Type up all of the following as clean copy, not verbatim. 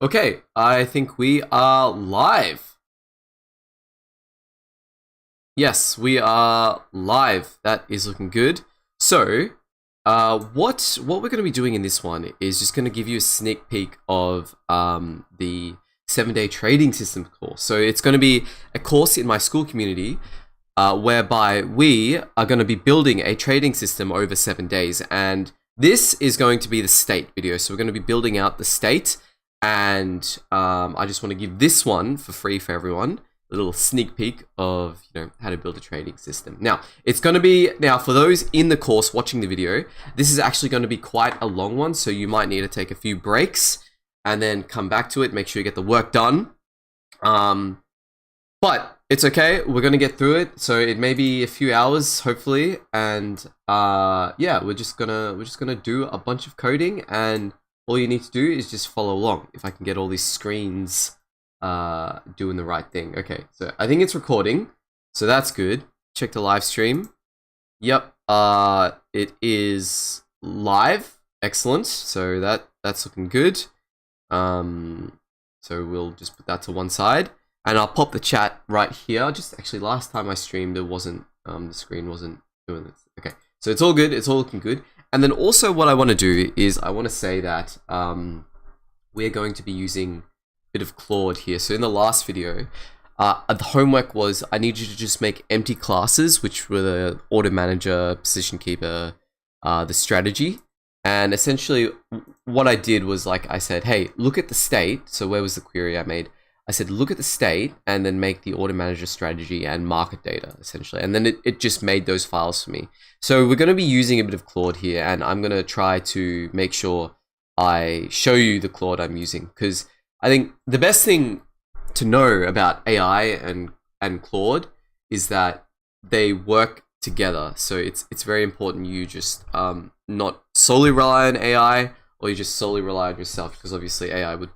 Okay, I think we are live. Yes, we are live. That is looking good. So, what we're going to be doing in this one is just going to give you a sneak peek of the 7-day trading system course. So it's going to be a course in my school community whereby we are going to be building a trading system over 7 days, and this is going to be the state video. So we're going to be building out the state. And I just want to give this one for free for everyone, a little sneak peek of how to build a trading system. Now it's going to be for those in the course watching the video, this is actually going to be quite a long one, so you might need to take a few breaks and then come back to it. Make sure you get the work done. But it's okay. We're going to get through it. So it may be a few hours, hopefully, and yeah, we're just gonna do a bunch of coding, and all you need to do is just follow along. If I can get all these screens doing the right thing. Okay, so I think it's recording, so that's good. Check the live stream. Yep, it is live. Excellent. So that's looking good. So we'll just put that to one side, and I'll pop the chat right here. Just actually, last time I streamed, it wasn't the screen wasn't doing this. Okay, so it's all good. It's all looking good. And then also what I want to do is I want to say that we're going to be using a bit of Claude here. So in the last video, the homework was I need you to just make empty classes, which were the auto manager, position keeper, the strategy. And essentially what I did was, like I said, hey, look at the state. So where was the query I made? I said, look at the state and then make the auto manager strategy and market data, essentially. And then it just made those files for me. So we're going to be using a bit of Claude here, and I'm going to try to make sure I show you the Claude I'm using, because I think the best thing to know about AI and Claude is that they work together. So it's very important you just not solely rely on AI, or you just solely rely on yourself, because obviously AI would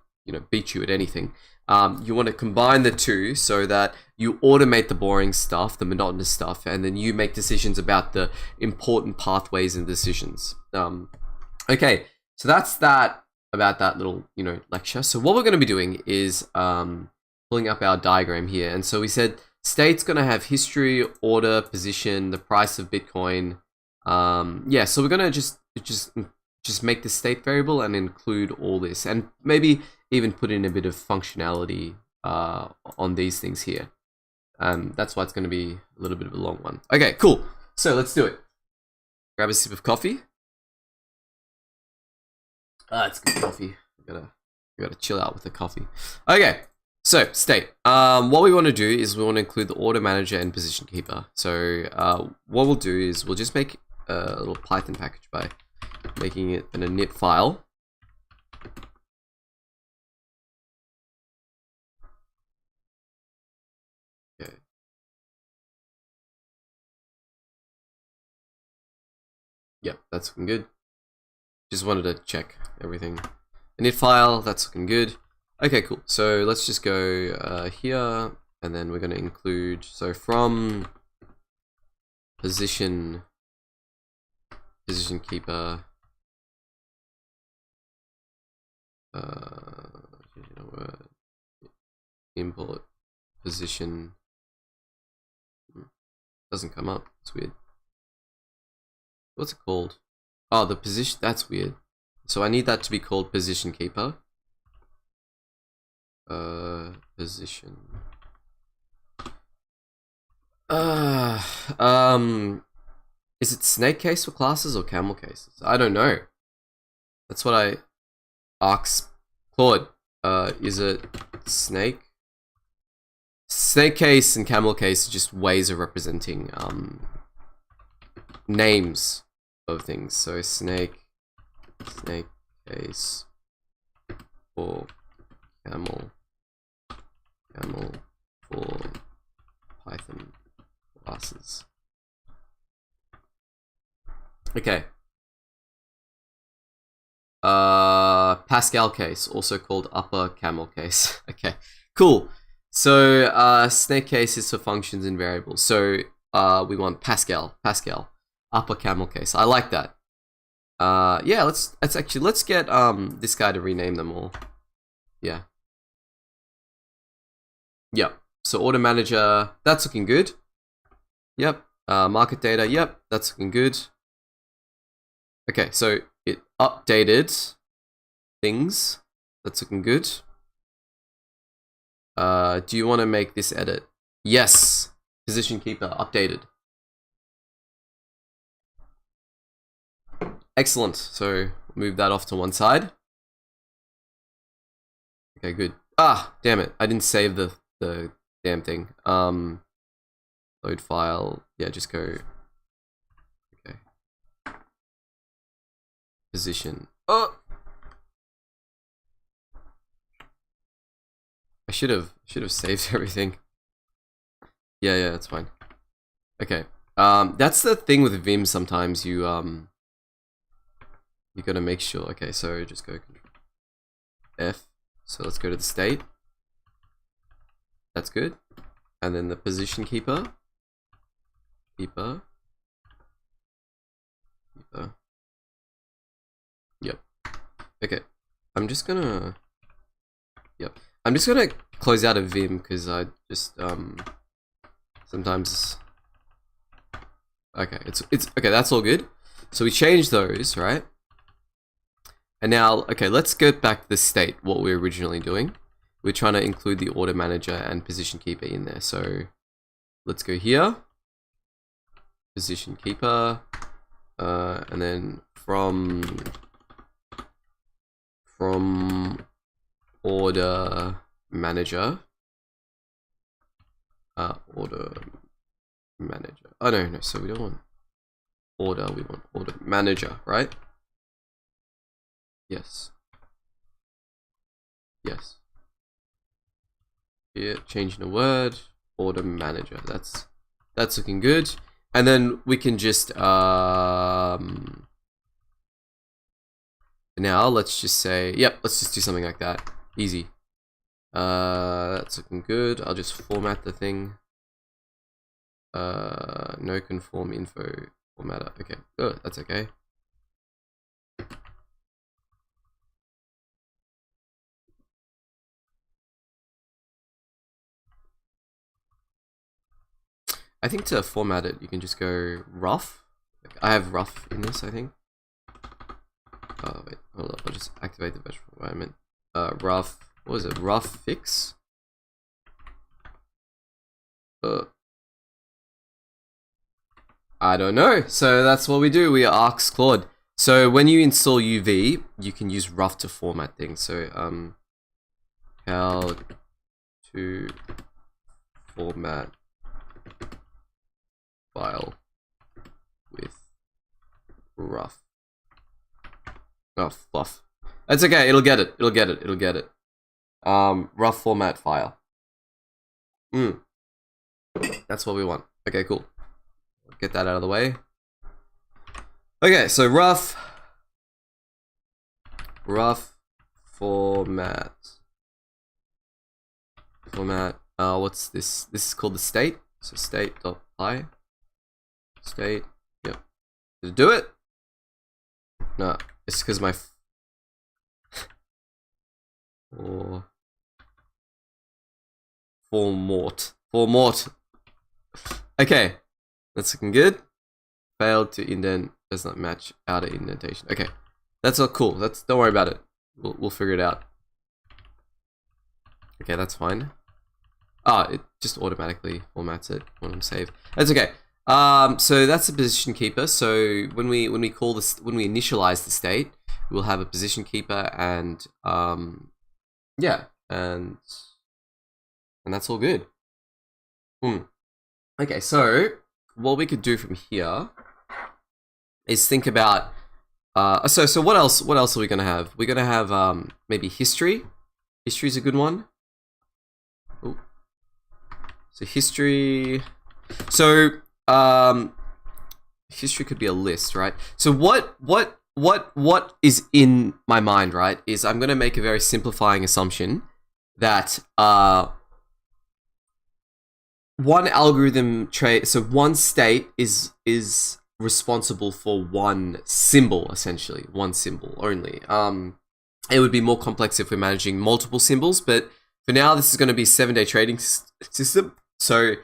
beat you at anything. You want to combine the two so that you automate the boring stuff, the monotonous stuff, and then you make decisions about the important pathways and decisions. Okay, so that's that about that little lecture. So what we're going to be doing is pulling up our diagram here, and so we said state's going to have history, order, position, the price of Bitcoin. Yeah, so we're going to just make the state variable and include all this, and maybe even put in a bit of functionality on these things here. That's why it's going to be a little bit of a long one. Okay, cool. So let's do it. Grab a sip of coffee. It's good coffee. We gotta chill out with the coffee. Okay, so state. What we want to do is we want to include the auto manager and position keeper. So what we'll do is we'll just make a little Python package by making it an init file. Okay. Yep, that's looking good. Just wanted to check everything. Init file, that's looking good. Okay, cool. So let's just go here, and then we're going to include, so from position keeper, import position. Doesn't come up. It's weird. What's it called? Oh, the position. That's weird. So I need that to be called position keeper. Position. Is it snake case for classes or camel cases? I don't know. That's what I asked Claude. Is it snake? Snake case and camel case are just ways of representing names of things. So snake case, or camel for Python classes. Okay. Pascal case, also called upper camel case. Okay, cool. So snake case is for functions and variables. So we want Pascal, upper camel case. I like that. Yeah, let's get this guy to rename them all. Yeah. Yep. So order manager, that's looking good. Yep. Market data, yep, that's looking good. Okay, so it updated things. That's looking good. Do you want to make this edit? Yes. Position keeper updated. Excellent. So move that off to one side. Okay, good. Ah, damn it. I didn't save the damn thing. Load file. Yeah, just go. Okay. Position. Oh. I should have saved everything. Yeah, that's fine. Okay. That's the thing with Vim. Sometimes you gotta make sure. Okay, so just go Control F. So let's go to the state. That's good. And then the position keeper. Keeper. Yep. Okay. I'm just gonna close out of Vim because I just sometimes. Okay, it's okay. That's all good. So we changed those, right? And now, okay, let's get back to the state. What we were originally doing. We're trying to include the order manager and position keeper in there. So let's go here. Position keeper, and then from order manager. Order manager. Oh no, so we don't want order, we want order manager, right? Yes. Yes. Here, changing a word, order manager. That's looking good. And then we can just now let's just say, yep, let's just do something like that. Easy. That's looking good. I'll just format the thing. No conform info formatter. Okay, good. That's okay. I think to format it, you can just go rough. I have rough in this, I think. Oh wait, hold up. I'll just activate the virtual environment. Rough. What was it? Rough fix. I don't know. So that's what we do. We ask Claude. So when you install UV, you can use rough to format things. So how to format file with rough. Oh, fluff. That's okay. It'll get it. It'll get it. It'll get it. Rough format file. That's what we want. Okay, cool. Get that out of the way. Okay, so rough format. What's this? This is called the state. So state.py. State. Yep. Did it do it? No, it's because my Formort. Okay, that's looking good. Failed to indent, does not match outer indentation. Okay, that's not cool. Don't worry about it. We'll figure it out. Okay, that's fine. It just automatically formats it when I'm saved. That's okay. So that's the position keeper. So when we initialize the state, we'll have a position keeper, and yeah, and that's all good. Okay, so what we could do from here is think about so what else are we gonna have? We're gonna have maybe history. History's a good one. Ooh. So history. So history could be a list, right? So what is in my mind, right, is I'm gonna make a very simplifying assumption that one algorithm trait, so one state is responsible for one symbol, essentially one symbol only. It would be more complex if we're managing multiple symbols, but for now, this is going to be 7-day trading system. So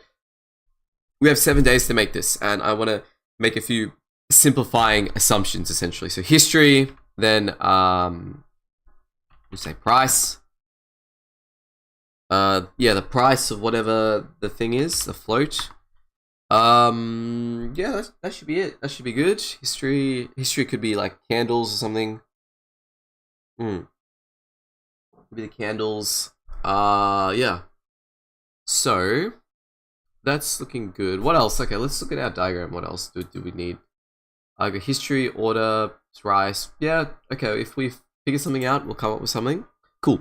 we have 7 days to make this, and I want to make a few simplifying assumptions essentially. So history, then we say price. Yeah, the price of whatever the thing is, the float. Yeah, that should be it. That should be good. History could be like candles or something. Could be the candles. Yeah. So that's looking good. What else? Okay, let's look at our diagram. What else do we need? I got history, order, rice. Yeah, okay. If we figure something out, we'll come up with something. Cool.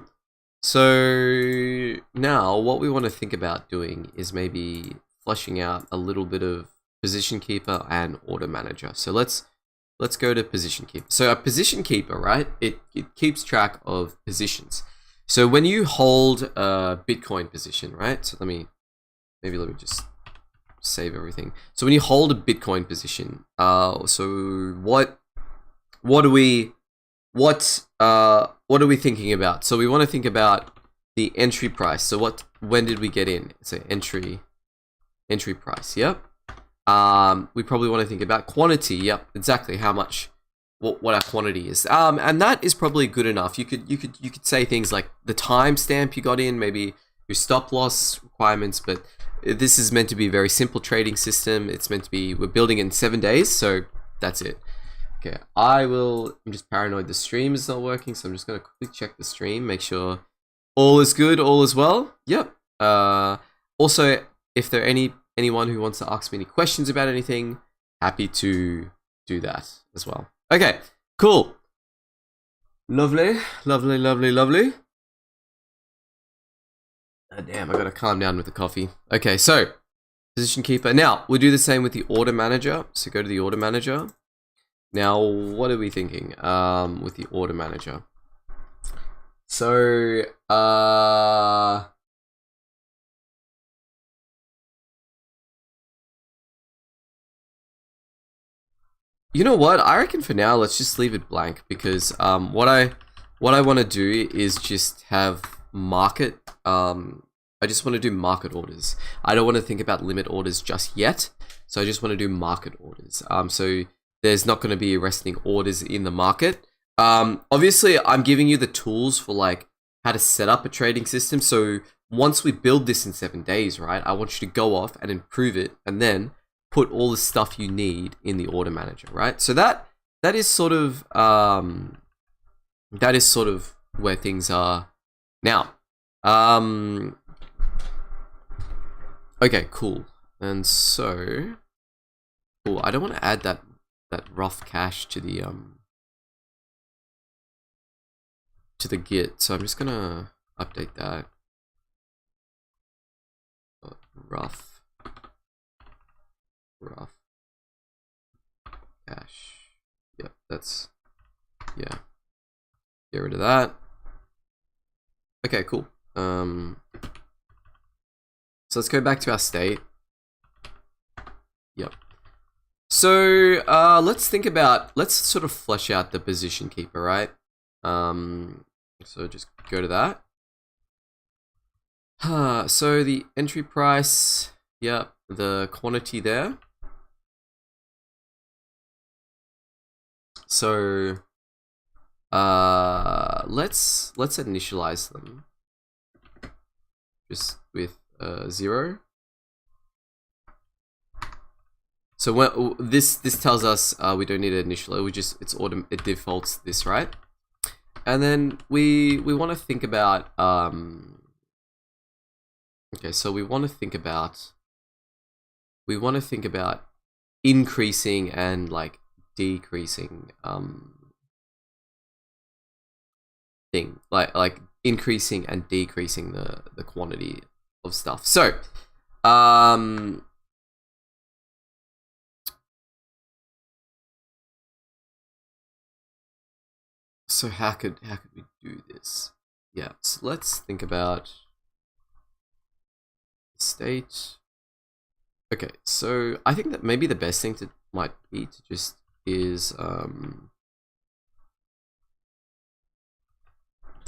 So now what we want to think about doing is maybe fleshing out a little bit of position keeper and order manager. So let's go to position keeper. So a position keeper, right? It keeps track of positions. So when you hold a Bitcoin position, right? So let me just save everything. So when you hold a Bitcoin position, so what are we thinking about? So we want to think about the entry price. So when did we get in? So entry price. Yep. We probably want to think about quantity. Yep, exactly how much, what our quantity is. And that is probably good enough. You could say things like the timestamp you got in, maybe your stop loss requirements, but this is meant to be a very simple trading system. It's meant to be, we're building in 7 days, so that's it. Okay, I'm just paranoid the stream is not working, so I'm just gonna quickly check the stream, make sure all is good, all is well. Yep. Also, if there are anyone who wants to ask me any questions about anything, happy to do that as well. Okay, cool. Lovely. Oh, damn, I gotta calm down with the coffee. Okay, so position keeper. Now we'll do the same with the order manager. So go to the order manager. Now, what are we thinking with the order manager? So you know what? I reckon for now, let's just leave it blank because what I want to do is just have market. I just want to do market orders. I don't want to think about limit orders just yet. So I just want to do market orders. So there's not going to be resting orders in the market. Obviously, I'm giving you the tools for like how to set up a trading system. So once we build this in 7 days, right? I want you to go off and improve it, and then put all the stuff you need in the order manager, right? So that is sort of where things are now. Okay, cool. And so cool. I don't want to add that rough cache to the Git, so I'm just gonna update that. Rough cache. Yep, yeah. Get rid of that. Okay, cool. So let's go back to our state. Yep. So let's sort of flesh out the position keeper, right? So just go to that. So the entry price, yep, the quantity there. So let's initialize them just with 0. So when this tells us we don't need to initialize, it defaults this, right? And then we want to think about okay, so we want to think about increasing and like decreasing thing, like increasing and decreasing the quantity of stuff. So so how could we do this? Yeah, so let's think about state. Okay, so I think that maybe the best thing might be to just is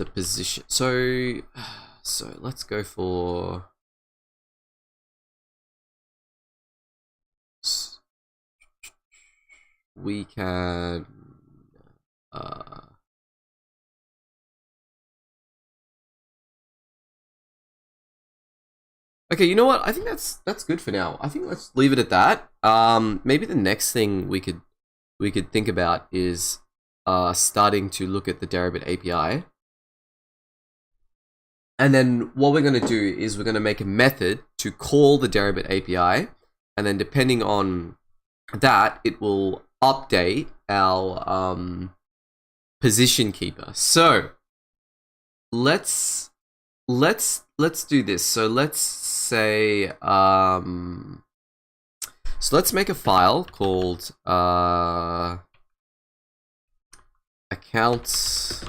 the position. So let's go for. We can. Okay, you know what? I think that's good for now. I think let's leave it at that. Maybe the next thing we could think about is starting to look at the Deribit API. And then what we're going to do is we're going to make a method to call the Deribit API, and then depending on that, it will update our position keeper. So let's do this. So let's say so let's make a file called account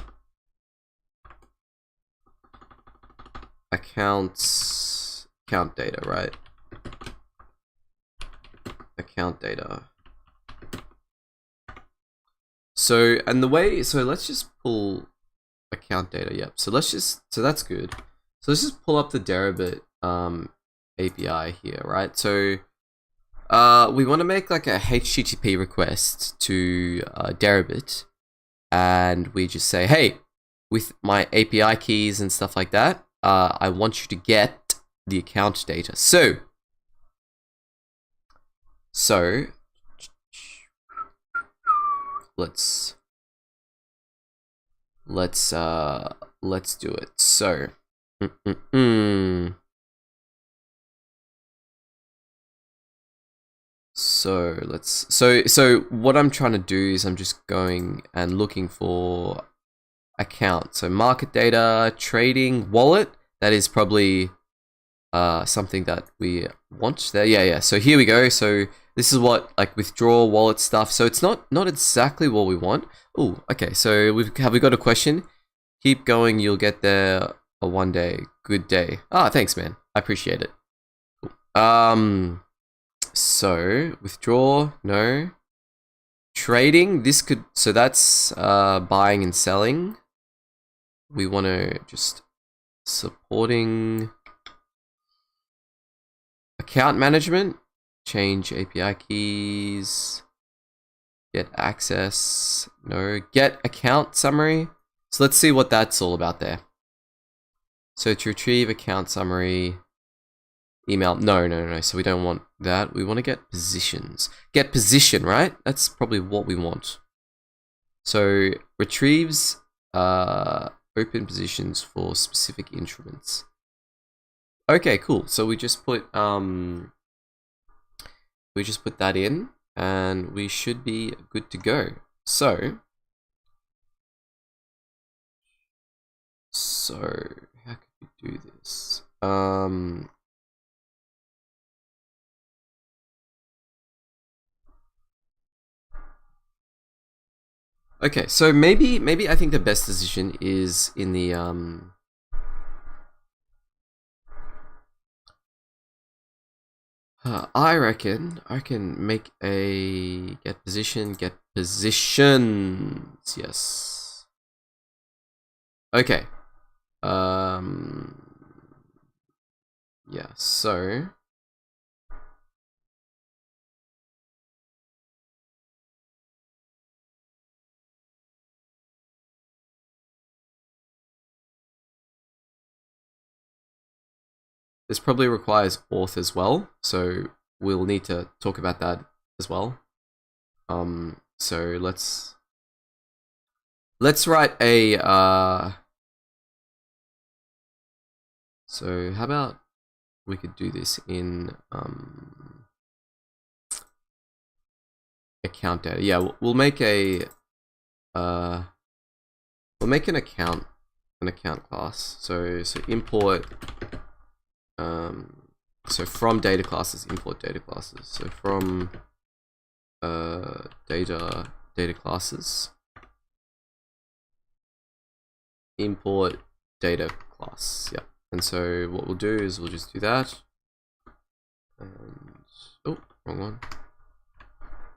data, right? Account data. So, and the way, so let's just pull account data. Yep. So that's good. So let's just pull up the Deribit API here, right? So we want to make like a HTTP request to Deribit, and we just say, hey, with my API keys and stuff like that, I want you to get the account data. So let's do it. So so what I'm trying to do is I'm just going and looking for account. So market data, trading, wallet. That is probably something that we want there. Yeah. So here we go. So this is what, like, withdraw wallet stuff. So it's not exactly what we want. Oh, okay. So have we got a question? Keep going. You'll get there one day. Good day. Ah, thanks, man. I appreciate it. Cool. So withdraw, no. Trading, this could, so that's buying and selling. We want to just supporting account management, change API keys, get access, no, get account summary. So let's see what that's all about there. So to retrieve account summary, email, no. So we don't want that. We want to get positions. Get position, right? That's probably what we want. So retrieves open positions for specific instruments. Okay, cool. So we just put that in, and we should be good to go. So how could we do this? Okay, so maybe I think the best decision is in the I reckon I can make a get positions. Yes. Okay. Yeah, so this probably requires auth as well, so we'll need to talk about that as well. So let's write a so how about we could do this in account data. Yeah, we'll make a an account class. So import so from data classes, import data classes. So from data classes, import data class. Yeah. And so what we'll do is we'll just do that. And oh, wrong one.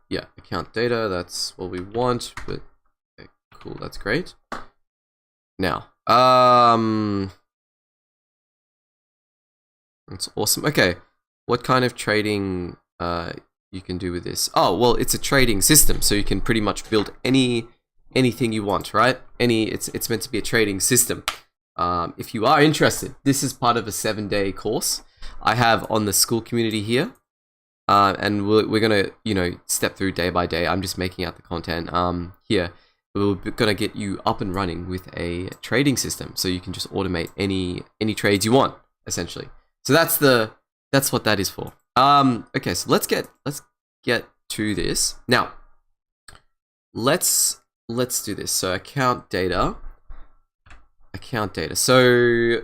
Yeah, account data, that's what we want, but okay, cool, that's great. Now, That's awesome. Okay, what kind of trading you can do with this? Oh, well, it's a trading system, so you can pretty much build anything you want, right? It's meant to be a trading system. If you are interested, this is part of a 7-day course I have on the Skool community here. And we're gonna, step through day by day. I'm just making out the content here. We're gonna get you up and running with a trading system, so you can just automate any trades you want, essentially. So that's what that is for. Okay, so let's get to this now. Let's do this. So account data. So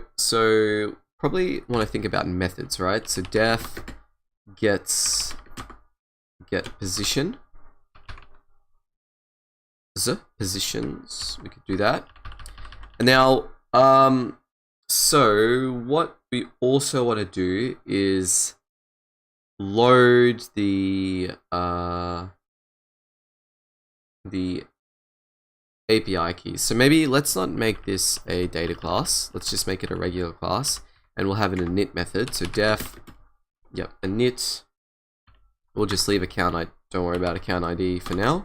probably want to think about methods, right? So def get position. Positions, we could do that. And now, so what we also want to do is load the API keys. So maybe let's not make this a data class. Let's just make it a regular class, and we'll have an init method. So def, init. We'll just leave account ID. Don't worry about account ID for now.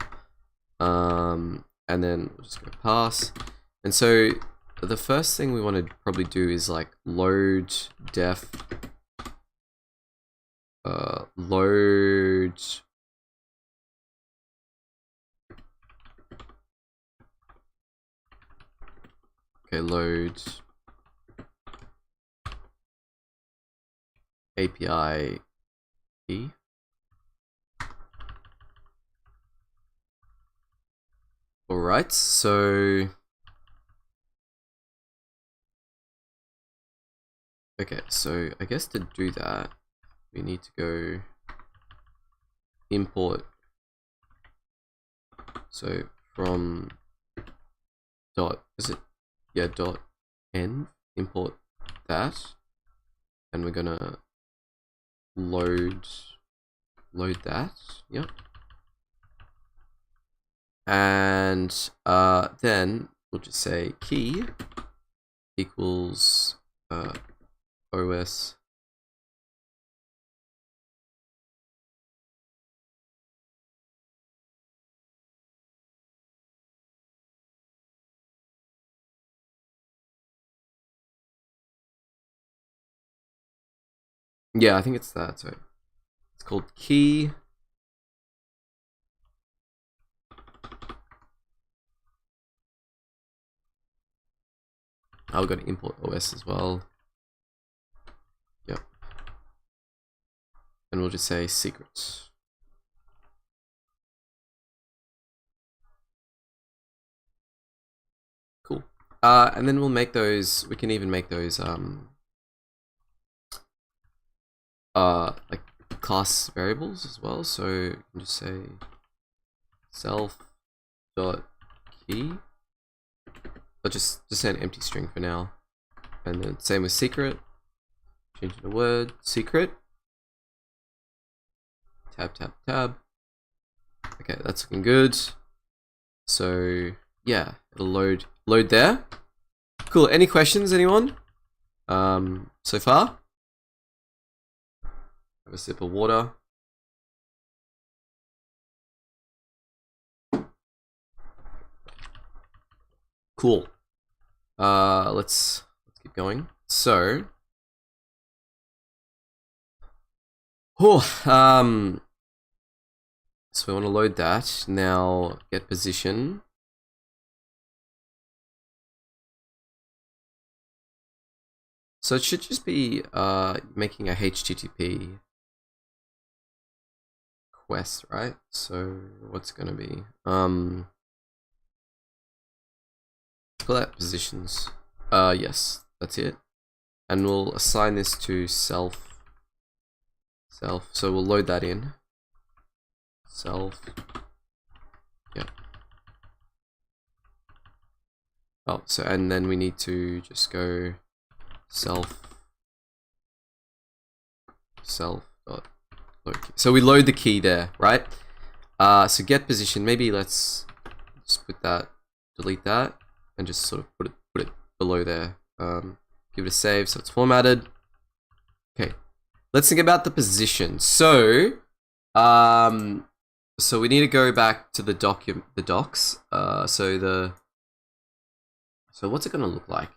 And then we'll just go pass. And so the first thing we want to probably do is like load def load API key. Alright, so okay, so I guess to do that we need to go import, so from dot n, import that, and we're gonna load that, yep. And then we'll just say key equals OS I think it's that. So it's called key. I'll go to import OS as well. Yep. And we'll just say secret. Cool. And then we'll make those, we can even make those like class variables as well. So you can just say self dot key. I'll just say an empty string for now. And then same with secret. Change the word secret. Tab. Okay, that's looking good. So yeah, it'll load there. Cool. Any questions, anyone? So far? Have a sip of water. Cool. Let's keep going. So, so we want to load that. Now get position. So it should just be making a HTTP quest, right? So what's gonna be call that positions. Yes, that's it. And we'll assign this to self. So we'll load that in. Self. Yep. Oh, so and then we need to just go self dot load key. So we load the key there, right? So get position. Maybe let's just put that, delete that, and just sort of put it below there. Give it a save so it's formatted. Okay, let's think about the position. So we need to go back to the docs. So what's it gonna look like?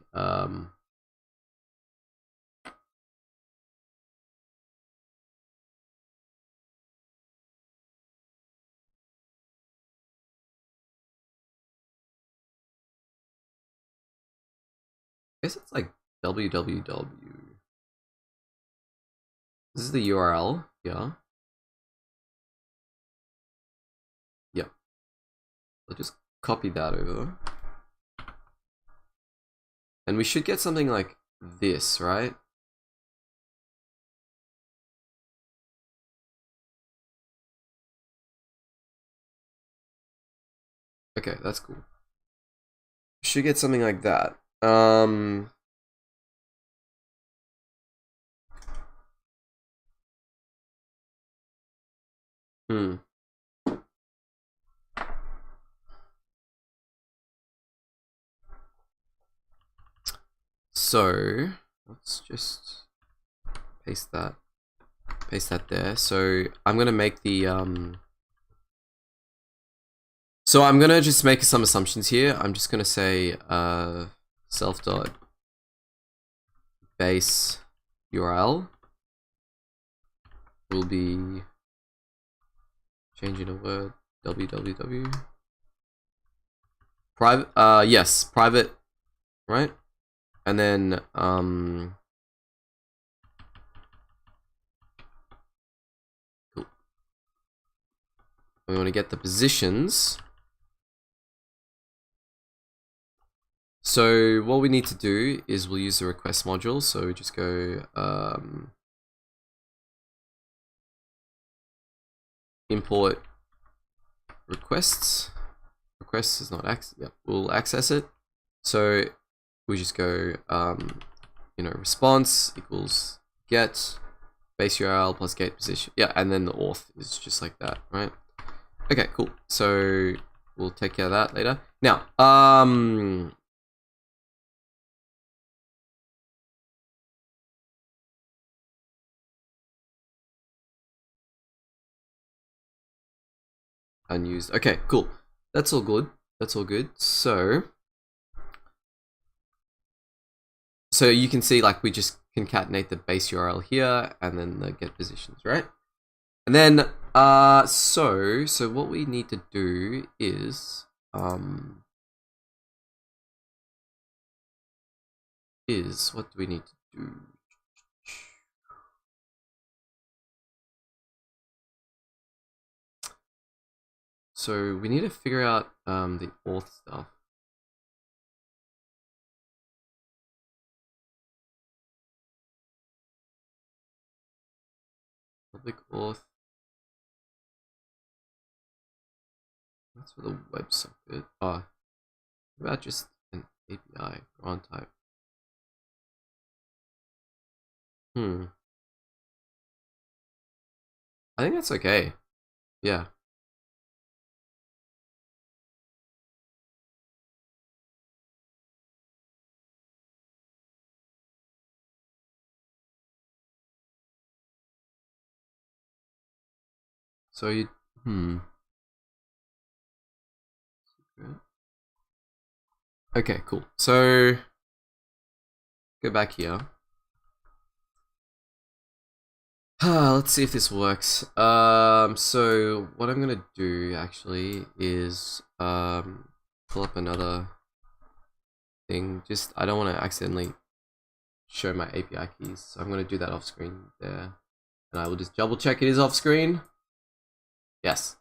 I guess it's like www. This is the URL, yeah. Yeah. I'll just copy that over. And we should get something like this, right? Okay, that's cool. Should get something like that. So let's just paste that there. So I'm gonna make the so I'm gonna just make some assumptions here. I'm just gonna say self dot base URL will be changing a word www private yes, private, right? And then cool. We want to get the positions. So what we need to do is we'll use the request module. So we just go import requests. Requests is not we'll access it. So we just go response equals get base URL plus gate position. Yeah, and then the auth is just like that, right? Okay, cool. So we'll take care of that later. Now, unused. Okay, cool. That's all good. That's all good. So you can see like we just concatenate the base URL here and then the get positions, right? And then so what we need to do is what do we need to do? So we need to figure out the auth stuff. Public auth. That's for the WebSocket. Oh, what about just an API on type? I think that's okay. Yeah. So you Okay, cool. So go back here. Let's see if this works. So what I'm gonna do actually is pull up another thing. Just I don't want to accidentally show my API keys, so I'm gonna do that off screen there, and I will just double check it is off screen. Yes.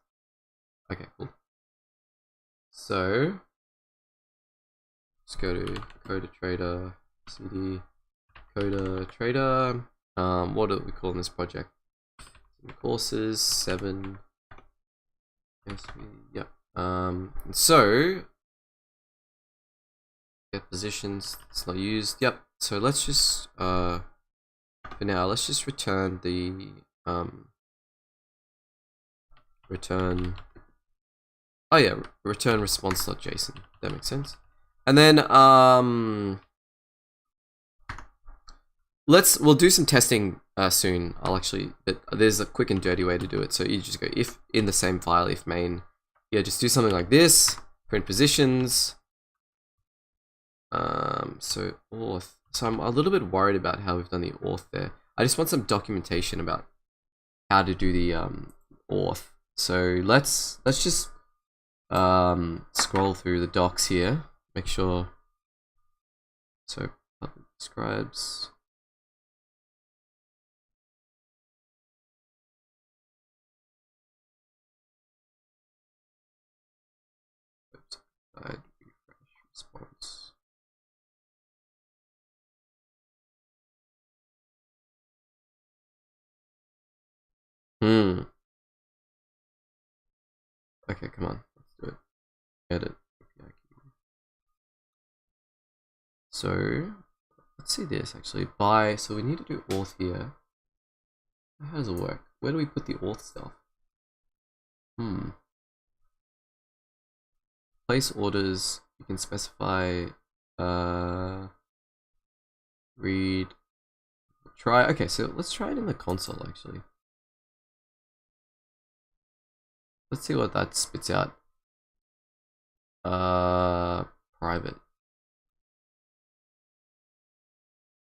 Okay, cool. So let's go to Coda Trader CD Coda Trader. What are we calling this project? Courses 7. Yes, yep. So get positions. It's not used. Yep. So let's just for now let's just return the return. Oh yeah, return response.json. That makes sense. And then we'll do some testing soon. I'll actually, there's a quick and dirty way to do it. So you just go if in the same file, if main. Yeah, just do something like this. Print positions. So auth. So I'm a little bit worried about how we've done the auth there. I just want some documentation about how to do the auth. So let's just scroll through the docs here. Make sure. So public describes. Refresh response. Okay, come on, let's do it. Edit. So let's see this actually. So we need to do auth here. How does it work? Where do we put the auth stuff? Place orders. You can specify read, try. Okay, so let's try it in the console actually. Let's see what that spits out. Private.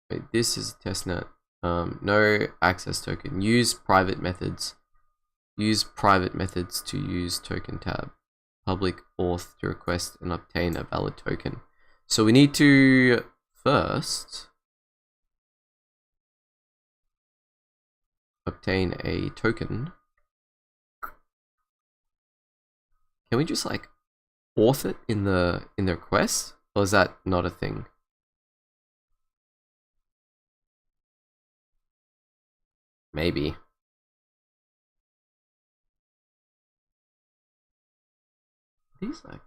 Wait, this is testnet. No access token. Use private methods. Use private methods to use token tab. Public auth to request and obtain a valid token. So we need to first obtain a token. Can we just like auth it in the request, or is that not a thing? Maybe. These like.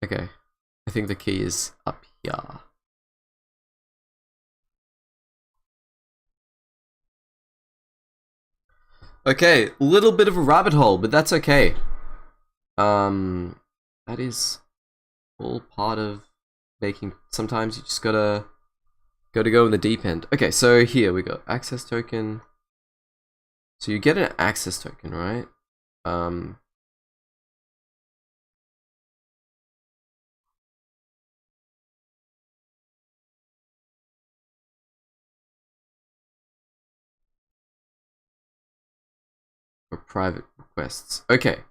Okay, I think the key is up here. Okay, little bit of a rabbit hole, but that's okay. That is all part of making. Sometimes you just gotta go in the deep end. Okay, so here we go. Access token. So you get an access token, right? For private requests. Okay.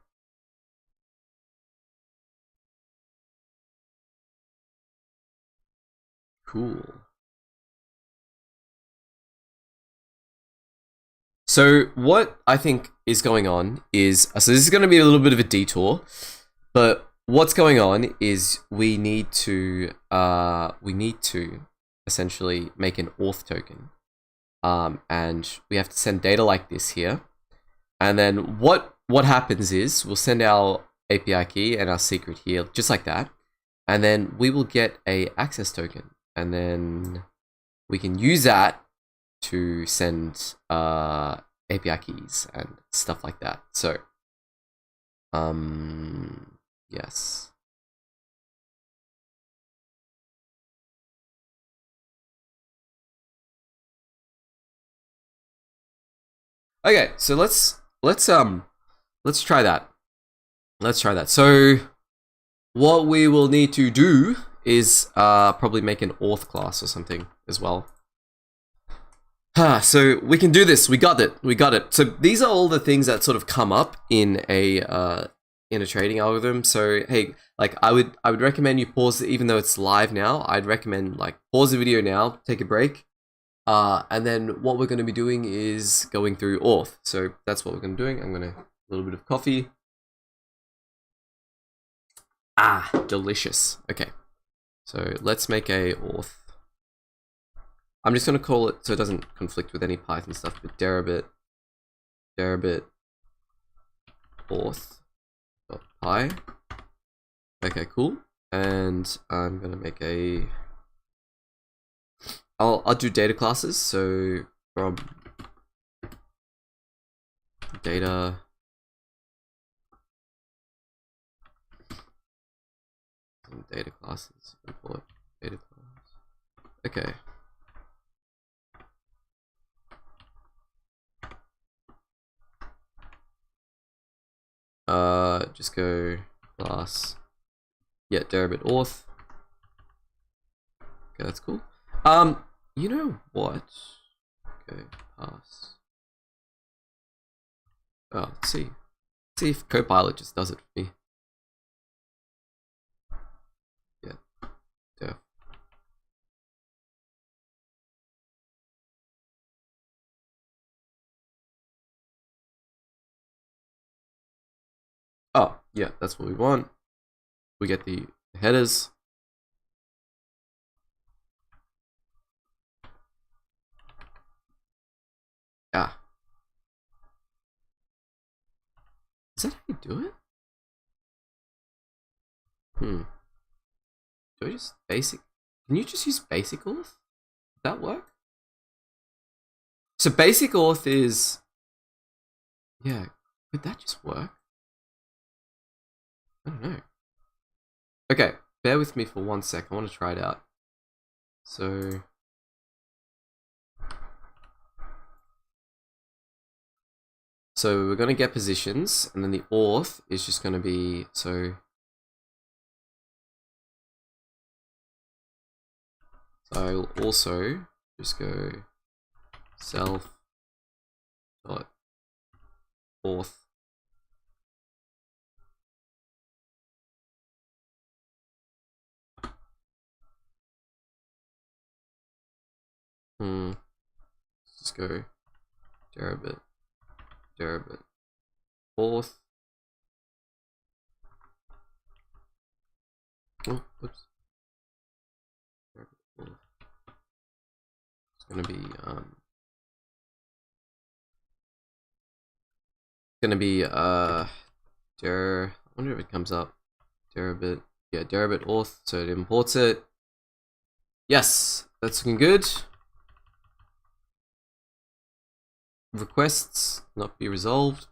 Cool. So what I think is going on is, so this is going to be a little bit of a detour, but what's going on is we need to essentially make an auth token, and we have to send data like this here, and then what happens is we'll send our API key and our secret here just like that, and then we will get a access token, and then we can use that to send API keys and stuff like that. So yes. Okay, so let's try that. Let's try that. So what we will need to do is probably make an auth class or something as well. So we can do this. We got it. We got it. So these are all the things that sort of come up in a trading algorithm. So hey, like I would recommend you pause it, even though it's live now. I'd recommend like pause the video now, take a break, and then what we're going to be doing is going through auth. So that's what we're going to be doing. I'm going to a little bit of coffee. Ah, delicious. Okay, so let's make a auth. I'm just going to call it so it doesn't conflict with any Python stuff, but Deribit auth.py. Okay, cool. And I'm going to make a... I'll do data classes. So from data Data classes, import data class. Okay. Just go class. Yeah, Deribit auth. Okay, that's cool. You know what? Okay, pass. Oh, let's see. Let's see if Copilot just does it for me. Yeah, def. Oh, yeah, that's what we want. We get the headers. Ah. Is that how you do it? Do I just basic? Can you just use basic auth? Would that work? So basic auth is... Yeah, could that just work? I don't know. Okay, bear with me for 1 sec. I want to try it out. So... So we're going to get positions, and then the auth is just going to be... So I'll also just go self dot auth. Just go Deribit auth. Oh, whoops. It's gonna be I wonder if it comes up. Deribit. Yeah, Deribit auth, so it imports it. Yes, that's looking good. Requests not be resolved.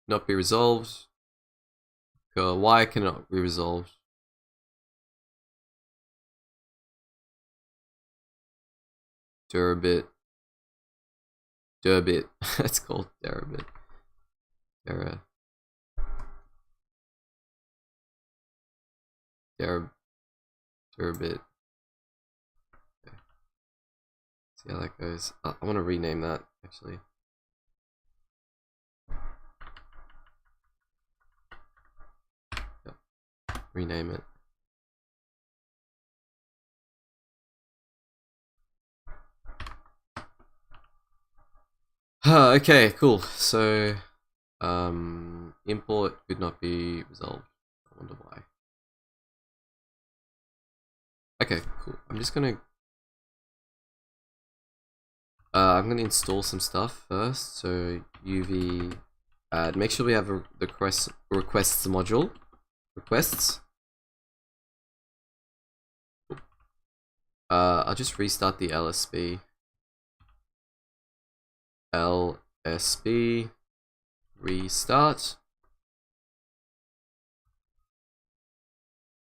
Not be resolved. Why cannot be resolved? Deribit. That's called Deribit. Deribit. Okay. See how that goes. I want to rename that actually. Yep. Rename it. Okay, cool. So, import could not be resolved. I wonder why. Okay, cool. I'm just gonna I'm gonna install some stuff first. So UV add. Make sure we have the requests module. Requests. I'll just restart the LSB. LSB restart.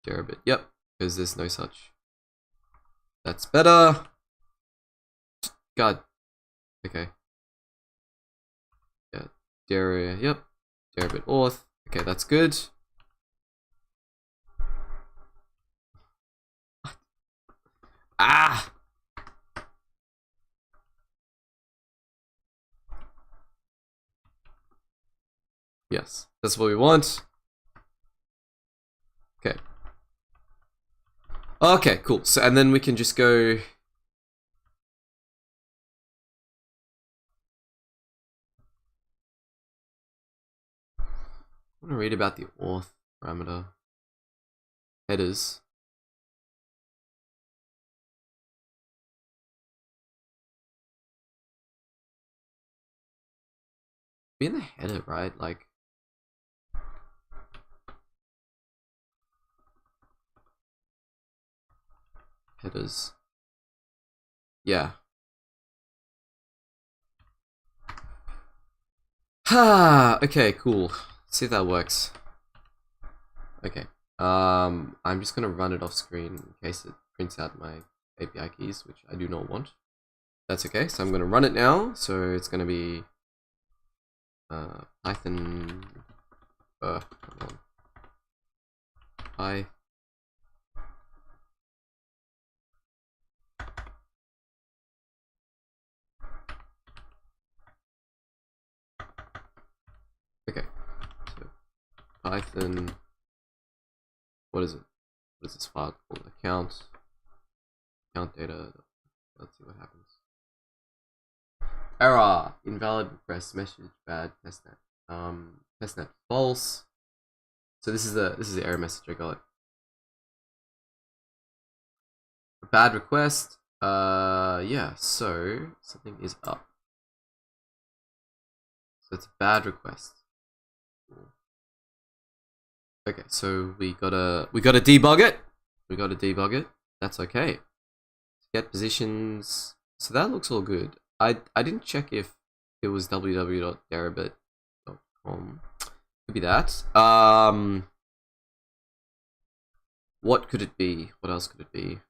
Deribit. Yep, because there's no such. That's better. God. Okay. Yeah. Yep. Deribit auth. Okay, that's good. Ah. Yes, that's what we want. Okay. Okay, cool. So, and then we can just go. I want to read about the auth parameter. Headers. Be in the header, right? Like. Headers. Yeah. Okay, cool. Let's see if that works. Okay. I'm just gonna run it off screen in case it prints out my API keys, which I do not want. That's okay. So I'm gonna run it now. So it's gonna be Python. Come on. Py. Okay. So Python. What is it? What is this file called? Account data. Let's see what happens. Error. Invalid request message. Bad testnet. Testnet false. So this is the error message I got. Bad request. Yeah. So something is up. So it's a bad request. Okay, so we gotta debug it. We gotta debug it. That's okay. Get positions. So that looks all good. I didn't check if it was www.deribit.com. Could be that. What could it be? What else could it be?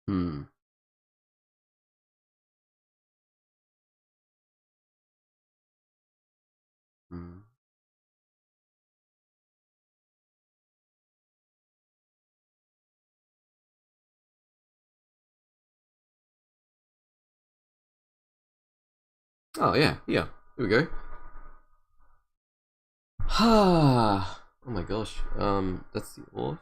Hmm. Hmm. Oh yeah, yeah. Here we go. Oh my gosh. That's the auth.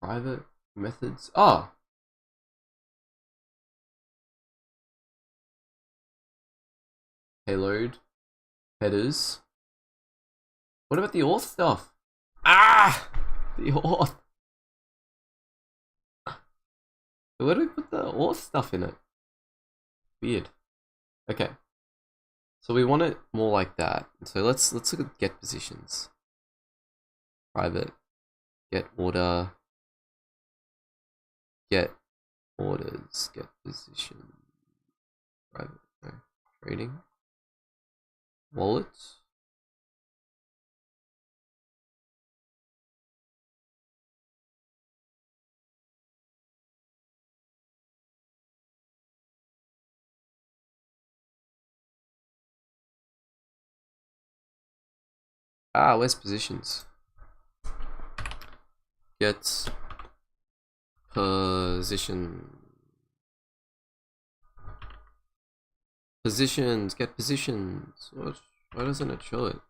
Private methods. Oh. Payload. Headers. What about the auth stuff? Ah! The auth. Where do we put the auth stuff in it? Weird. Okay. So we want it more like that. So let's look at get positions. Private. Get order. Get orders. Get position. Private. No. Trading. Wallet. Ah, where's positions? Get position. Positions. Get positions. What? Why doesn't it show it?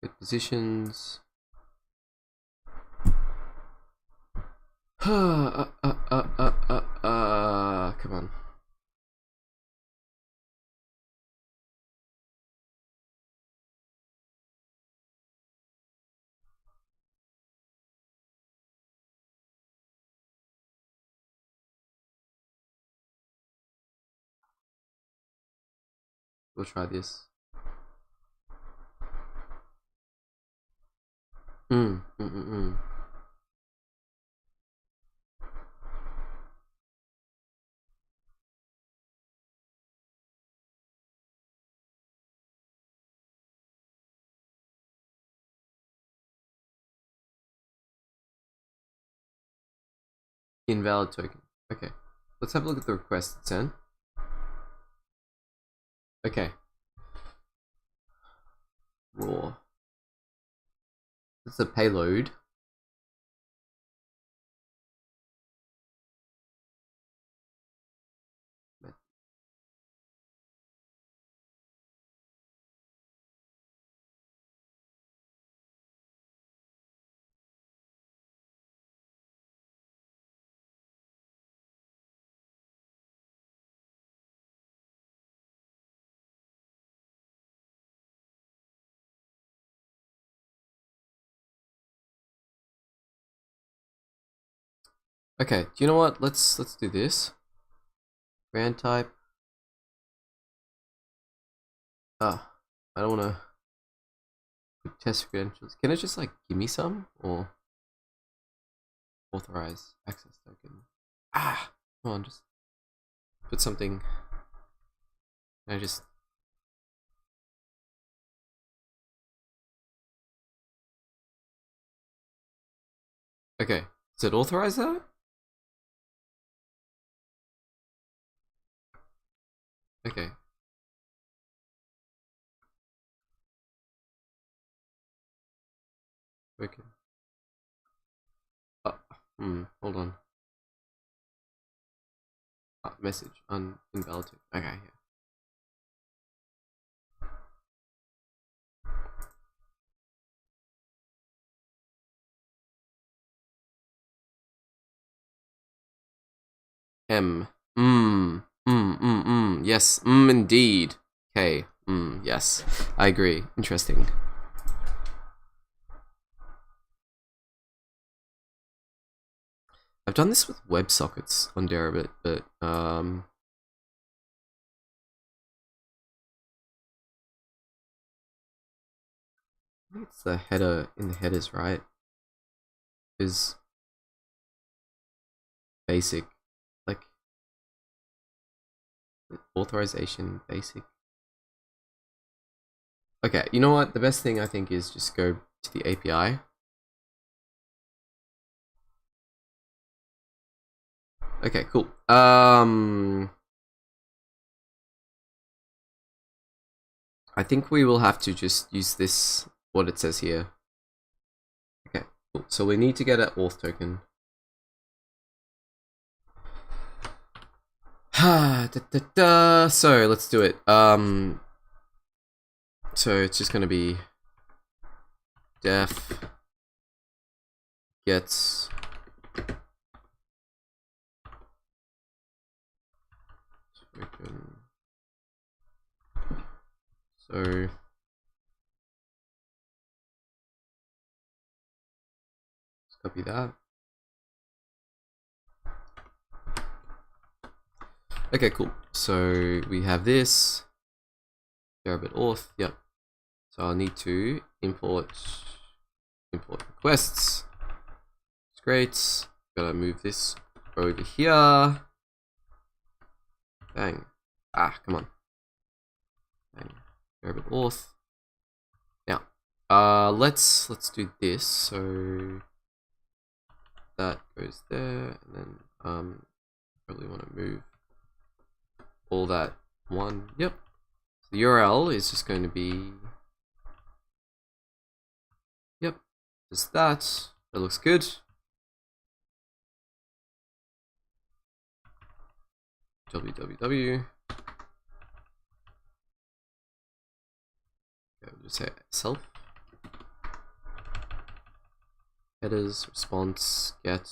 Get positions. Come on. We'll try this. Invalid token. Okay. Let's have a look at the request it's sent. Okay. Raw. It's a payload. Okay, do you know what? Let's do this. Brand type. I don't wanna Test credentials. Can it just like give me some or authorize access token? Ah, come on, just put something. Can I just. Okay, does it authorize that? Okay. Okay. Hold on. Message invalidated. Okay, yeah. M. Yes, indeed. K. Yes. I agree. Interesting. I've done this with WebSockets on Deribit, but I think it's the header in the headers, right? Is basic, like authorization basic. Okay, you know what? The best thing I think is just go to the API. Okay, cool. I think we will have to just use this, what it says here. Okay, cool. So we need to get an auth token. So let's do it. So it's just gonna be def gets token. So let's copy that. Okay, cool. So we have this Deribit auth. Yep. So I'll need to import requests. It's great. Gotta move this over here. Bang. Ah, come on. Bang. Deribit auth. Now, let's do this. So that goes there, and then probably want to move all that one. Yep. So the URL is just going to be. Yep. Just that. That looks good. www. Okay, we'll just say self. Headers, response, get.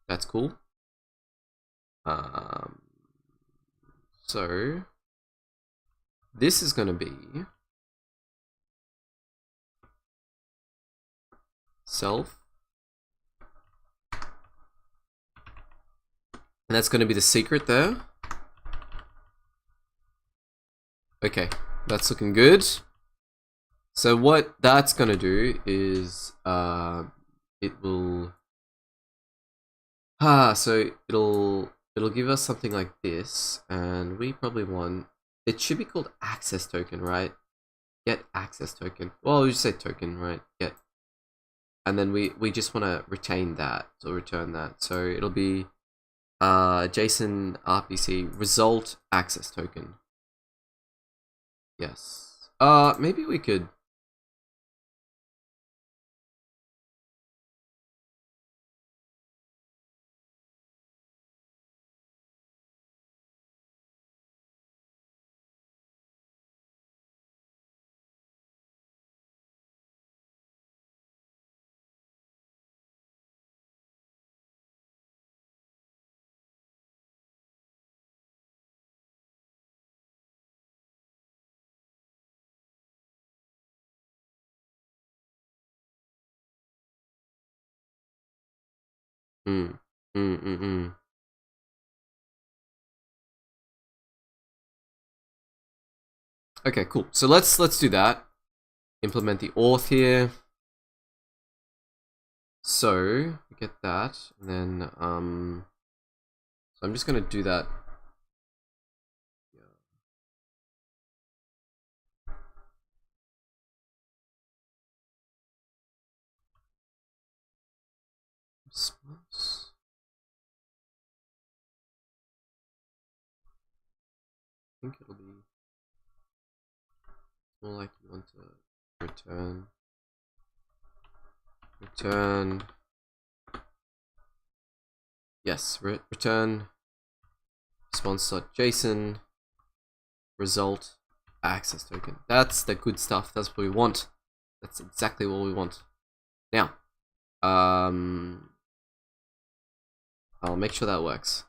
That's cool. So this is going to be self. And that's going to be the secret there. Okay, that's looking good. So what that's going to do is it will so it'll give us something like this, and we probably want, it should be called access token, right? Get access token. Well, we just say token, right? Get. And then we just want to retain that, so return that. So it'll be JSON RPC result access token. Yes. Maybe we could. Mm. Mm. Mm. Mm. Okay, cool. So let's do that. implement the auth here. So we get that, and then so I'm just gonna do that. Response. I think it'll be more like you want to return. Yes, return response.json result access token. That's the good stuff. That's what we want. That's exactly what we want. Now, I'll make sure that works.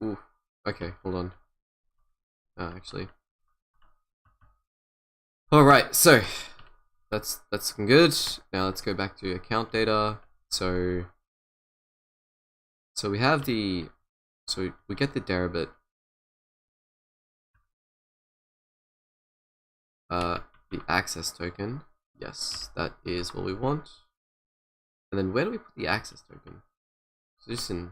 Ooh, okay, hold on. Actually. Alright, so that's looking good. Now let's go back to account data. So we have the, so we get the Deribit. The access token. Yes, that is what we want. And then where do we put the access token? So just in.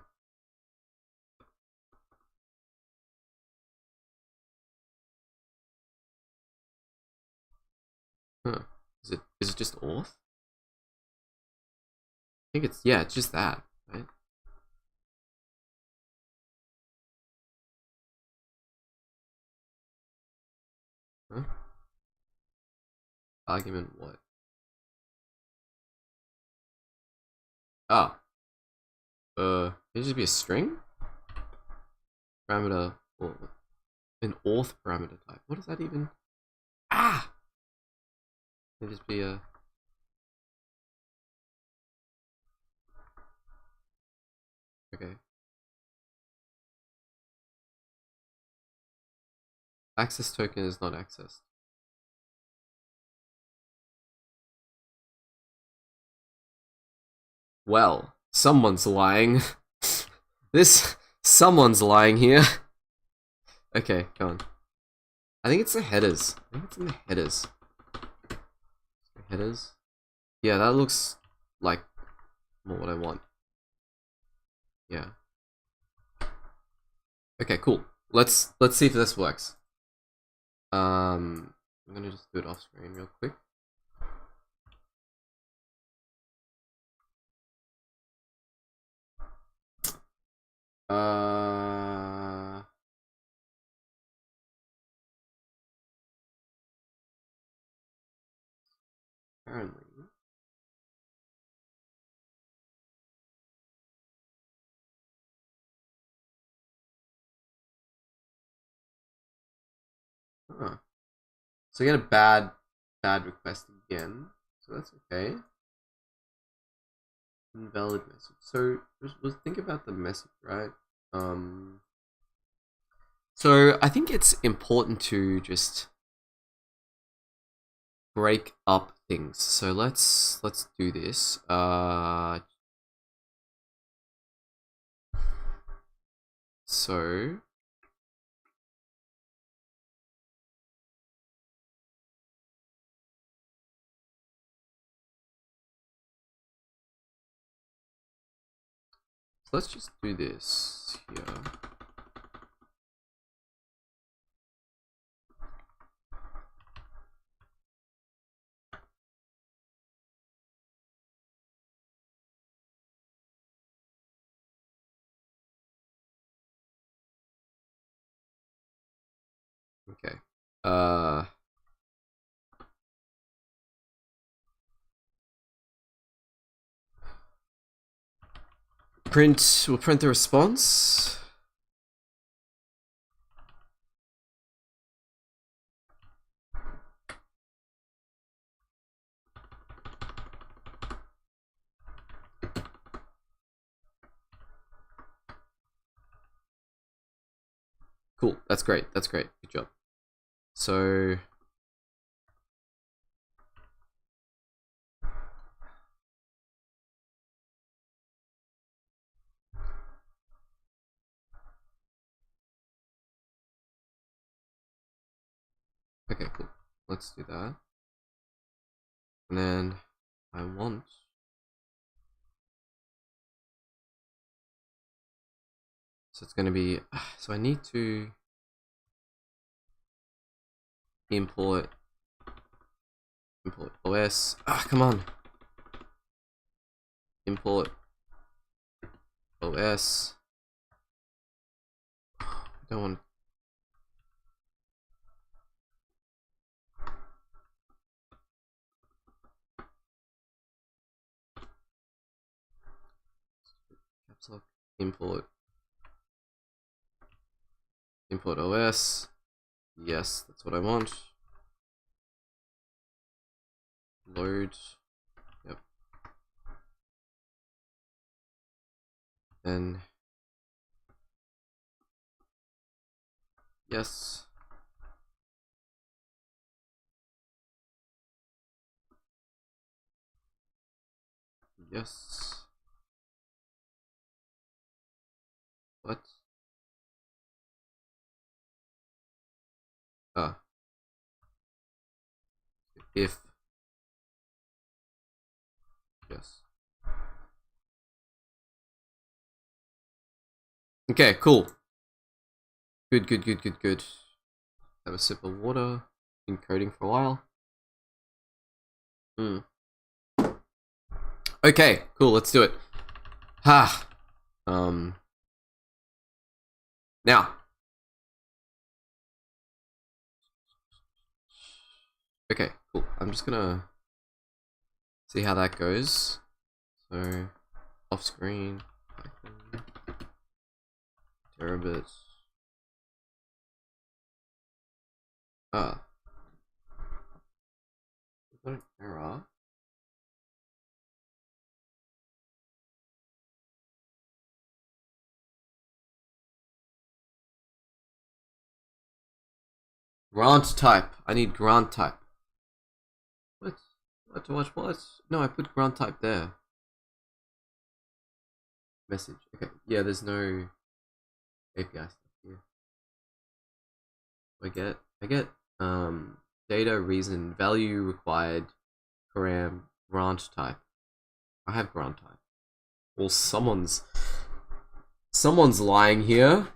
Huh. Is it just auth? I think it's, yeah, it's just that, right? Huh? Argument what? Ah. Can it just be a string? Parameter, or an auth parameter type. What does that even? Ah! Can it just be a. Okay. Access token is not accessed. Well, someone's lying. Someone's lying here. Okay, go on. I think it's the headers. I think it's in the headers. Headers. Yeah, that looks like more what I want. Yeah. Okay, cool. Let's see if this works. I'm gonna just do it off screen real quick. Apparently. Huh. So we get a bad request again. So that's okay. Invalid message. So let's think about the message, right? So I think it's important to just break up things. So let's do this. So let's just do this here. Okay. We'll print the response. Cool. That's great. That's great. Good job. So Okay, cool. Let's do that. And then I want... So it's going to be... So I need to import OS. Come on. Import OS. I don't want... Caps lock. Import OS. Yes, that's what I want. Load. Yep. Then yes. Yes. What? If yes. Okay, cool. Good. Have a sip of water. Been coding for a while. Okay, cool, let's do it. Now. Okay, cool. I'm just gonna see how that goes. So, off screen, terabit. Is that an error? Grant type. I need grant type. What? What? No, I put grant type there. Message. Okay. Yeah, there's no API stuff here. I get data reason value required param grant type. I have grant type. Well, someone's lying here.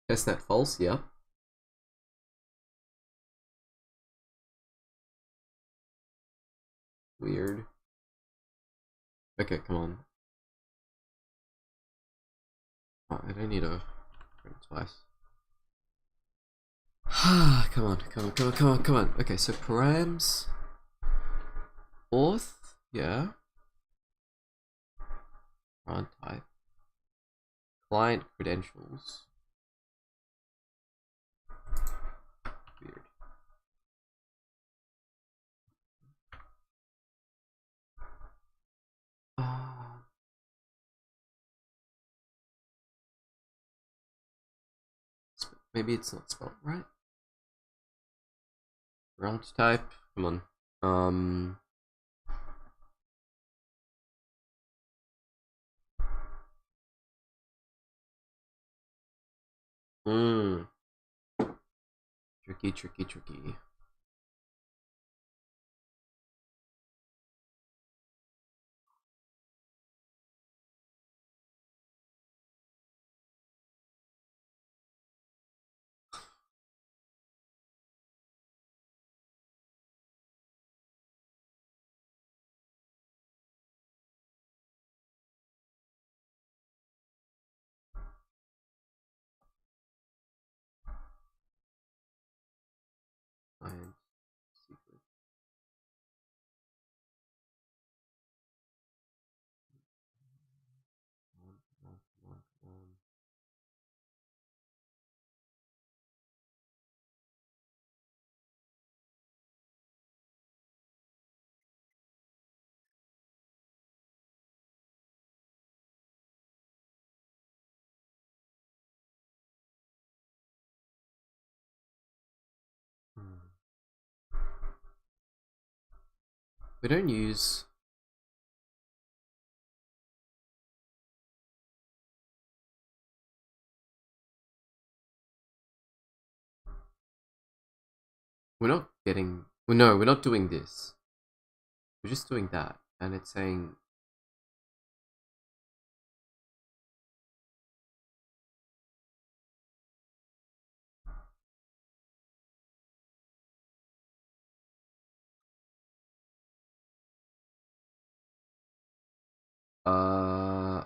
Testnet false. Yeah. Weird. Okay, come on. Oh, I don't need to print twice. Come on. Okay, so params. Auth, yeah. Grant type. Client credentials. Weird. Maybe it's not spelled right. Grant type. Come on. Tricky. Client secret. Come on. We don't use we're not getting. Well, no, we're not doing this. We're just doing that, and it's saying.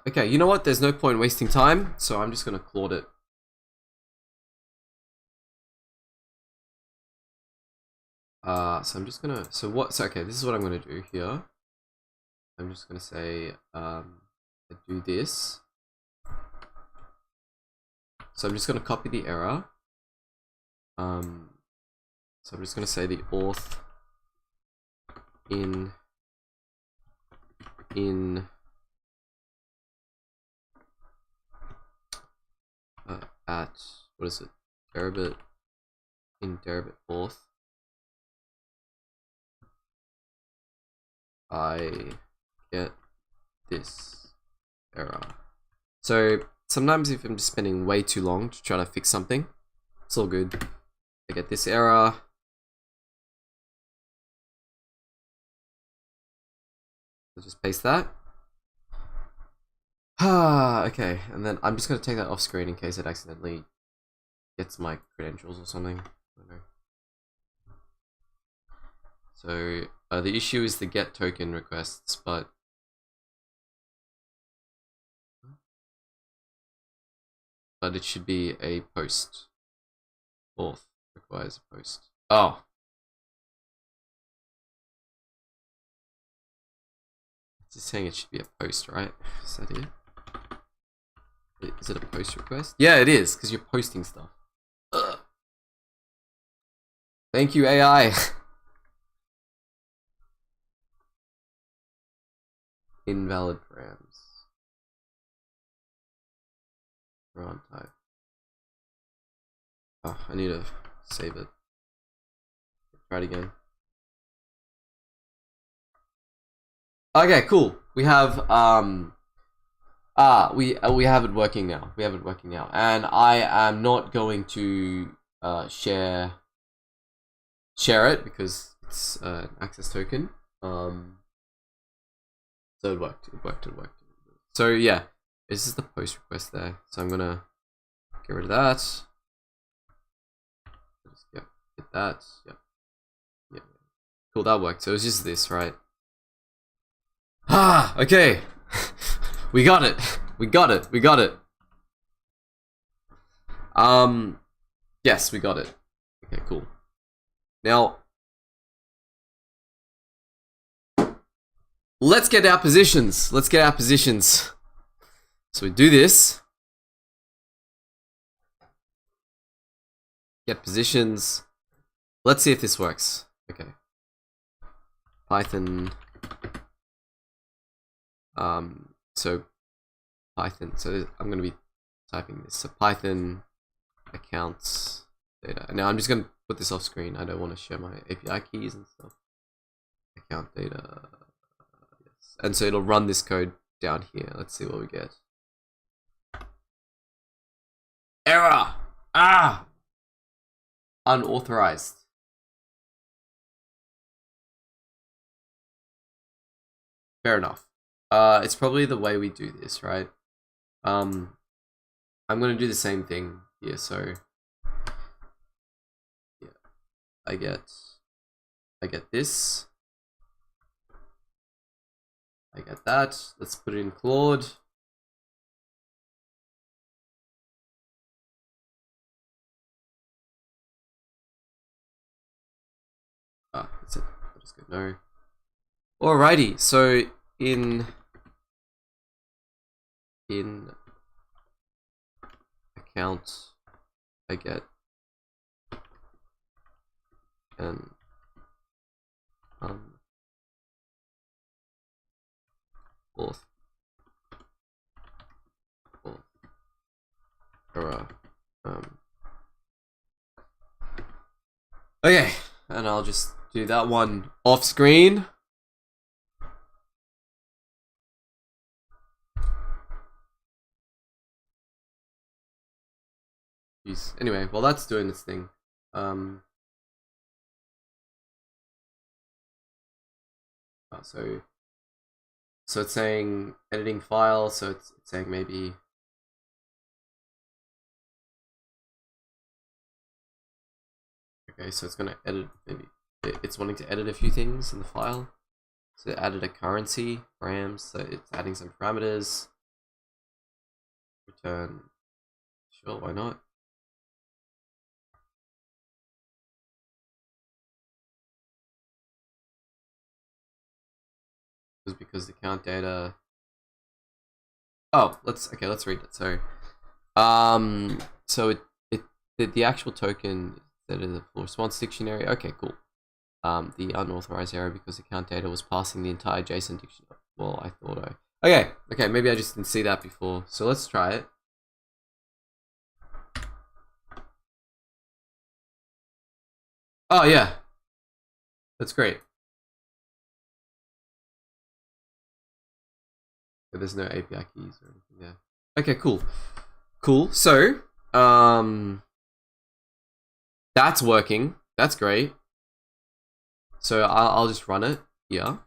Okay, you know what? There's no point wasting time, so I'm just gonna Claude it. So I'm just gonna. So okay, this is what I'm gonna do here. I'm just gonna say, I do this. So I'm just gonna copy the error. So I'm just gonna say the auth in at what is it? Deribit in Deribit auth. I get this error. So sometimes if I'm just spending way too long to try to fix something, it's all good. I get this error. I'll just paste that. Okay, and then I'm just gonna take that off screen in case it accidentally gets my credentials or something. I don't know. So the issue is the get token requests, but it should be a post. Auth requires a post. Oh. It's just saying it should be a post, right? Is that it? Is it a post request? Yeah, it is, because you're posting stuff. Ugh. Thank you, AI. Invalid params. Run type. Oh, I need to save it. Try it again. Okay, cool. We have we have it working now. We have it working now, and I am not going to share it because it's an access token. So it worked. So yeah, this is the post request there. So I'm gonna get rid of that. Yep, get that. Yep. Cool, that worked. So it's just this, right? Okay. We got it. We got it. Yes, we got it. Okay, cool. Now, let's get our positions. So we do this. Get positions. Let's see if this works. Okay. Python. So Python. So I'm going to be typing this. So Python accounts data. Now I'm just going to put this off screen. I don't want to share my API keys and stuff. Account data. Yes. And so it'll run this code down here. Let's see what we get. Error! Unauthorized. Fair enough. It's probably the way we do this, right? I'm gonna do the same thing here, so yeah, I get this. I get that. Let's put it in Claude. That's it. I'll just go no. Alrighty, so in account, I get an auth error. Okay, and I'll just do that one off screen. Jeez. Anyway, while that's doing its thing, So it's saying editing file, so it's saying maybe. Okay, so it's gonna edit, maybe it's wanting to edit a few things in the file. So it added a currency, grams, so it's adding some parameters. Return, sure, why not? Because the count data. Oh, let's read it. So the actual token that in the response dictionary. Okay, cool. The unauthorized error because the count data was passing the entire JSON dictionary. Well, I thought okay, maybe I just didn't see that before. So let's try it. Oh yeah, that's great. But there's no API keys or anything there. Okay, cool. So that's working. That's great. So I'll just run it here.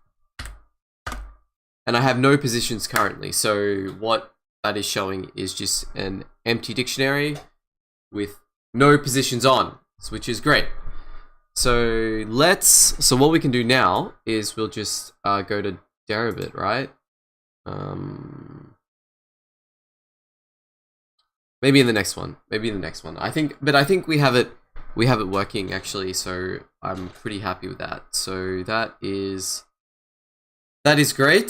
And I have no positions currently. So what that is showing is just an empty dictionary with no positions on, which is great. So what we can do now is we'll just go to Deribit, right? Maybe in the next one. I think we have it working actually, so I'm pretty happy with that. So that is great.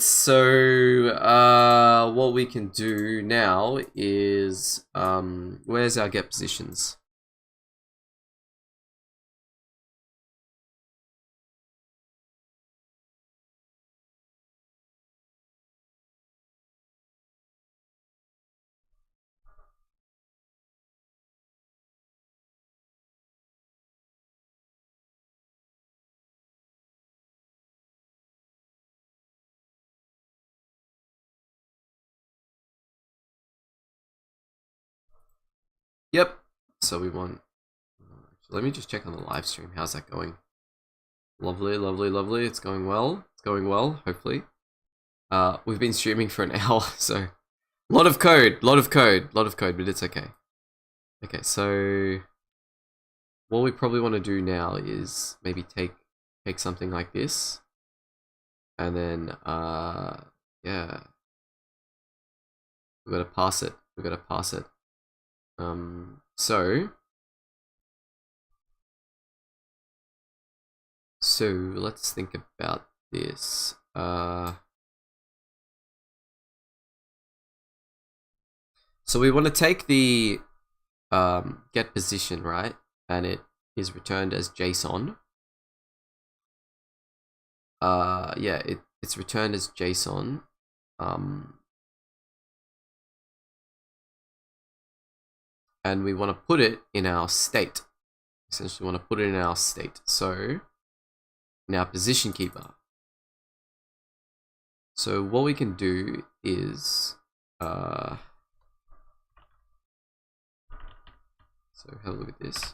So what we can do now is where's our get positions? Yep. So we want. Let me just check on the live stream. How's that going? Lovely. It's going well. Hopefully. We've been streaming for an hour, so a lot of code, but it's okay. Okay, so what we probably want to do now is maybe take something like this, and then yeah, we gotta pass it. So let's think about this. So we want to take the get position, right? And it is returned as JSON. Yeah, it's returned as JSON. And we want to put it in our state. Essentially, we want to put it in our state. So in our position keeper. So what we can do is so have a look at this.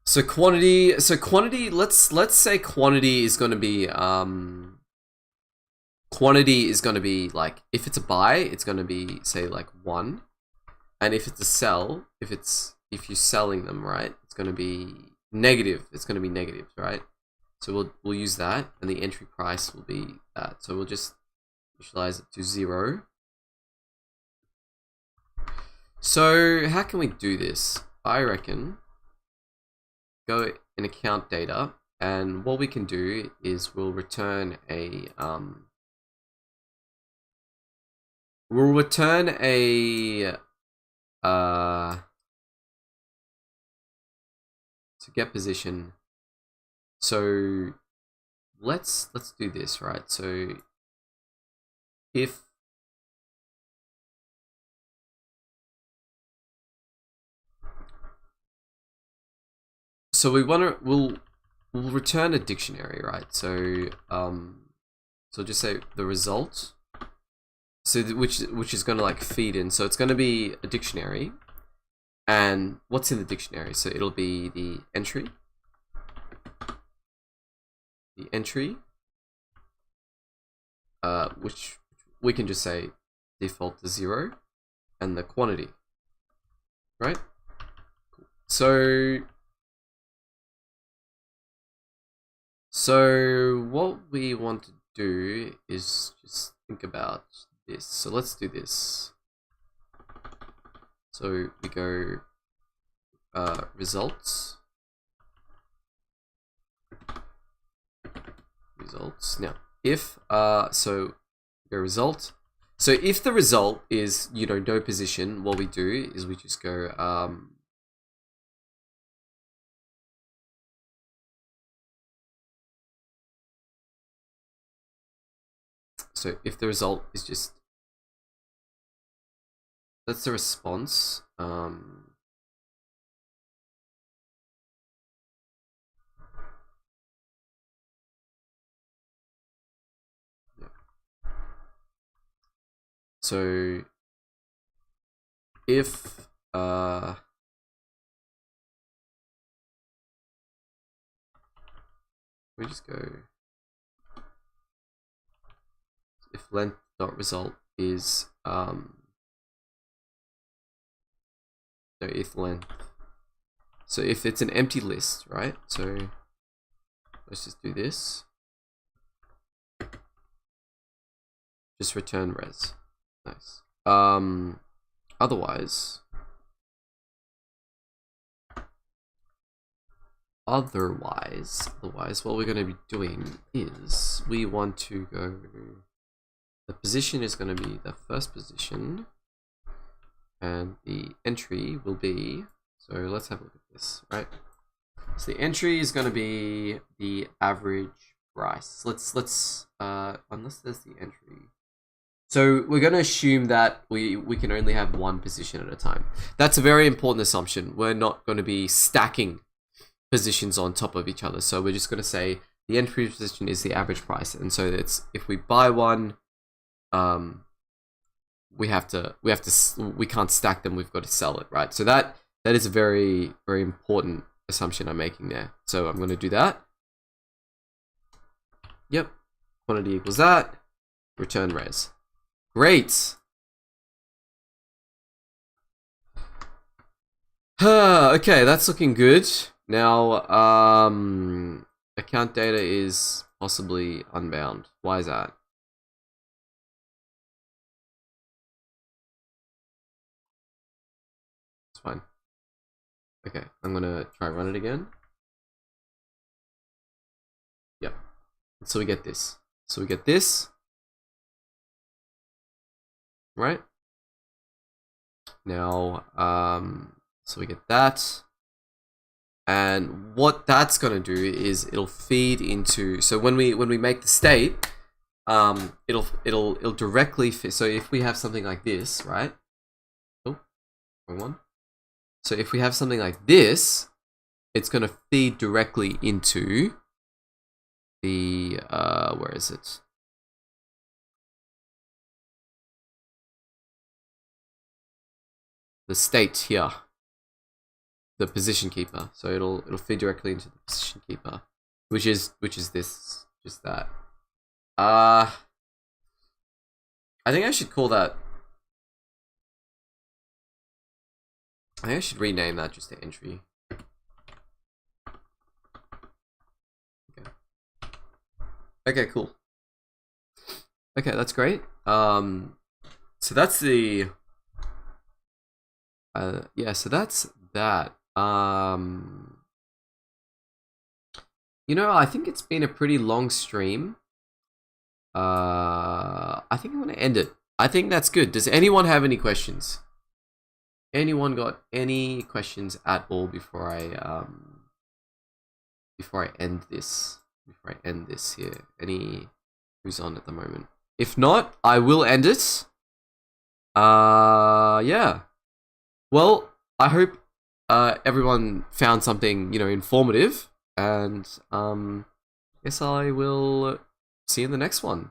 So quantity, let's say quantity is going to be like, if it's a buy, it's going to be, say, like 1, and if it's a sell, if you're selling them, right, it's going to be negative. Right? So we'll use that, and the entry price will be that. So we'll just initialize it to 0. So how can we do this? I reckon go in account data, and what we can do is we'll return a to get position. So let's do this, right? So if so we'll return a dictionary, right? So so just say the result, so which is going to like feed in. So it's going to be a dictionary, and what's in the dictionary? So it'll be the entry, the entry, which we can just say default to 0, and the quantity, right? So what we want to do is just think about this. So let's do this. So we go results. Now, if so go result. So if the result is, you know, no position, what we do is we just go so if the result is just, that's the response. So if we just go, if length dot result is no, if length, so if it's an empty list, right? So let's just do this, just return res. Nice. Otherwise what we're going to be doing is we want to go, the position is going to be the first position, and the entry will be, so let's have a look at this, right? So the entry is going to be the average price. Let's unless there's the entry. So we're going to assume that we can only have one position at a time. That's a very important assumption. We're not going to be stacking positions on top of each other. So we're just going to say the entry position is the average price. And so it's, if we buy one, we can't stack them. We've got to sell it, right? So that is a very, very important assumption I'm making there. So I'm going to do that. Yep. Quantity equals that. Return res. Great. Okay, that's looking good. Now, account data is possibly unbound. Why is that? It's fine. Okay, I'm gonna try run it again. Yep. So we get this. Right? Now, so we get that. And what that's gonna do is it'll feed into, so when we make the state, it'll directly fit. So if we have something like this, right? Oh, wrong one. So if we have something like this, it's gonna feed directly into the where is it? The state here, the position keeper. So it'll feed directly into the position keeper, which is this, just that. I think I should call that, I think I should rename that just to entry. Okay, cool. Okay, that's great. So that's the yeah, so that's that. You know, I think it's been a pretty long stream. I think I'm gonna end it. I think that's good. Does anyone have any questions? Anyone got any questions at all before I end this? Before I end this here, who's on at the moment? If not, I will end it. Yeah. Well, I hope everyone found something, you know, informative, and guess I will see you in the next one.